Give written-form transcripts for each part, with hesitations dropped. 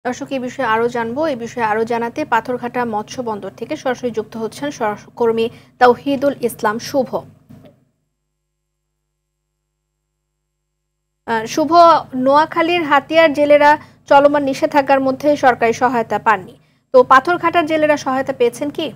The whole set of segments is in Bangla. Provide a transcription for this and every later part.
দর্শক, এই বিষয়ে আরো জানবো। এই বিষয়ে আরো জানাতে পাথরঘাটা মৎস্য বন্দর থেকে সরাসরি যুক্ত হচ্ছেন সহকর্মী তাওহিদুল ইসলাম শুভ। শুভ, নোয়াখালীর হাতিয়ার জেলেরা চলমান নিষেধাজ্ঞার মধ্যে সরকারি সহায়তা পাননি, তো পাথরঘাটার জেলেরা সহায়তা পেয়েছেন কি?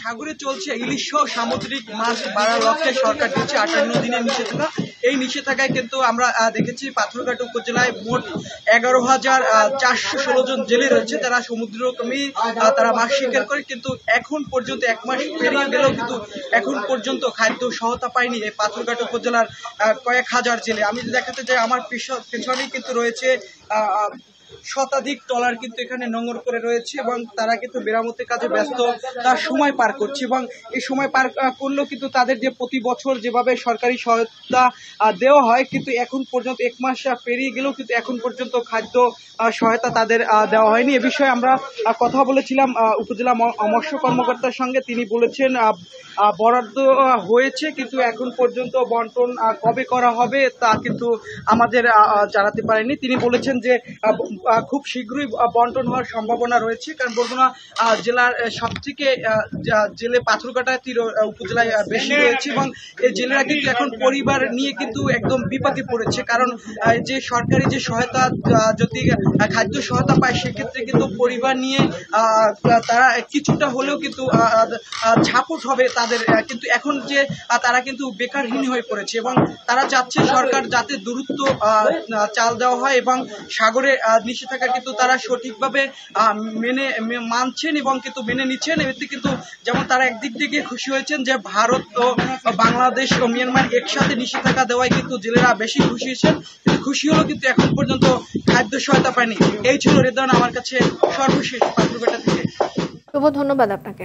সাগরে চলছে ইলিশ সহ সামুদ্রিক মাছ মারার লক্ষ্যে সরকার দিচ্ছে 58 দিনের নিষেধাজ্ঞা। এই নিষেধাজ্ঞায় কিন্তু আমরা দেখেছি পাথরঘাটা উপজেলায় মোট 11,416 জন জেলে রয়েছে, তারা সমুদ্রকর্মী, তারা মাছ শিকার করে। কিন্তু এখন পর্যন্ত 1 মাস পেরিয়ে গেলেও কিন্তু এখন পর্যন্ত খাদ্য সহায়তা পায়নি এই পাথরঘাটা উপজেলার কয়েক হাজার জেলে। আমি দেখাতে চাই, আমার পেছনেই কিন্তু রয়েছে শতাধিক ট্রলার কিন্তু এখানে নোঙর করে রয়েছে এবং তারা কিন্তু মেরামতের কাজে ব্যস্ত, তার সময় পার করছে। এবং এই সময় পার করলেও কিন্তু তাদের যে প্রতি বছর যেভাবে সরকারি সহায়তা দেওয়া হয়, কিন্তু এখন পর্যন্ত 1 মাস পেরিয়ে গেলেও কিন্তু এখন পর্যন্ত খাদ্য সহায়তা তাদের দেওয়া হয়নি। এ বিষয়ে আমরা কথা বলেছিলাম উপজেলা মৎস্য কর্মকর্তার সঙ্গে। তিনি বলেছেন বরাদ্দ হয়েছে, কিন্তু এখন পর্যন্ত বন্টন কবে করা হবে তা কিন্তু আমাদের জানাতে পারেনি। তিনি বলেছেন যে খুব শীঘ্রই বন্টন হওয়ার সম্ভাবনা রয়েছে, কারণ বরগুনা জেলার সবথেকে জেলে পাথরঘাটা উপজেলায় বেশি রয়েছে এবং এই জেলেরা কিন্তু এখন পরিবার নিয়ে কিন্তু একদম বিপাকে পড়েছে। কারণ যে সরকারি যে সহায়তা, যদি খাদ্য সহায়তা পায়, সেক্ষেত্রে কিন্তু পরিবার নিয়ে তারা কিছুটা হলেও কিন্তু ঝাপট হবে তাদের। কিন্তু এখন যে তারা কিন্তু বেকারহীন হয়ে পড়েছে এবং তারা চাচ্ছে সরকার যাতে দ্রুত চাল দেওয়া হয় এবং সাগরে নিষেধাজ্ঞা কিন্তু তারা সঠিকভাবে মানছেন এবং কিন্তু মেনে নিচ্ছেন। এতে কিন্তু যেমন তারা একদিক থেকে খুশি হয়েছেন যে ভারত ও বাংলাদেশ ও মিয়ানমার একসাথে নিষেধাজ্ঞা দেওয়ায় কিন্তু জেলেরা বেশি খুশি হয়েছেন। খুশি হলেও কিন্তু এখন পর্যন্ত খাদ্য সহায়তা পায়নি। এই ছিল রেদান আমার কাছে সর্বশেষ পাথরঘাটা থেকে। শুভ, ধন্যবাদ আপনাকে।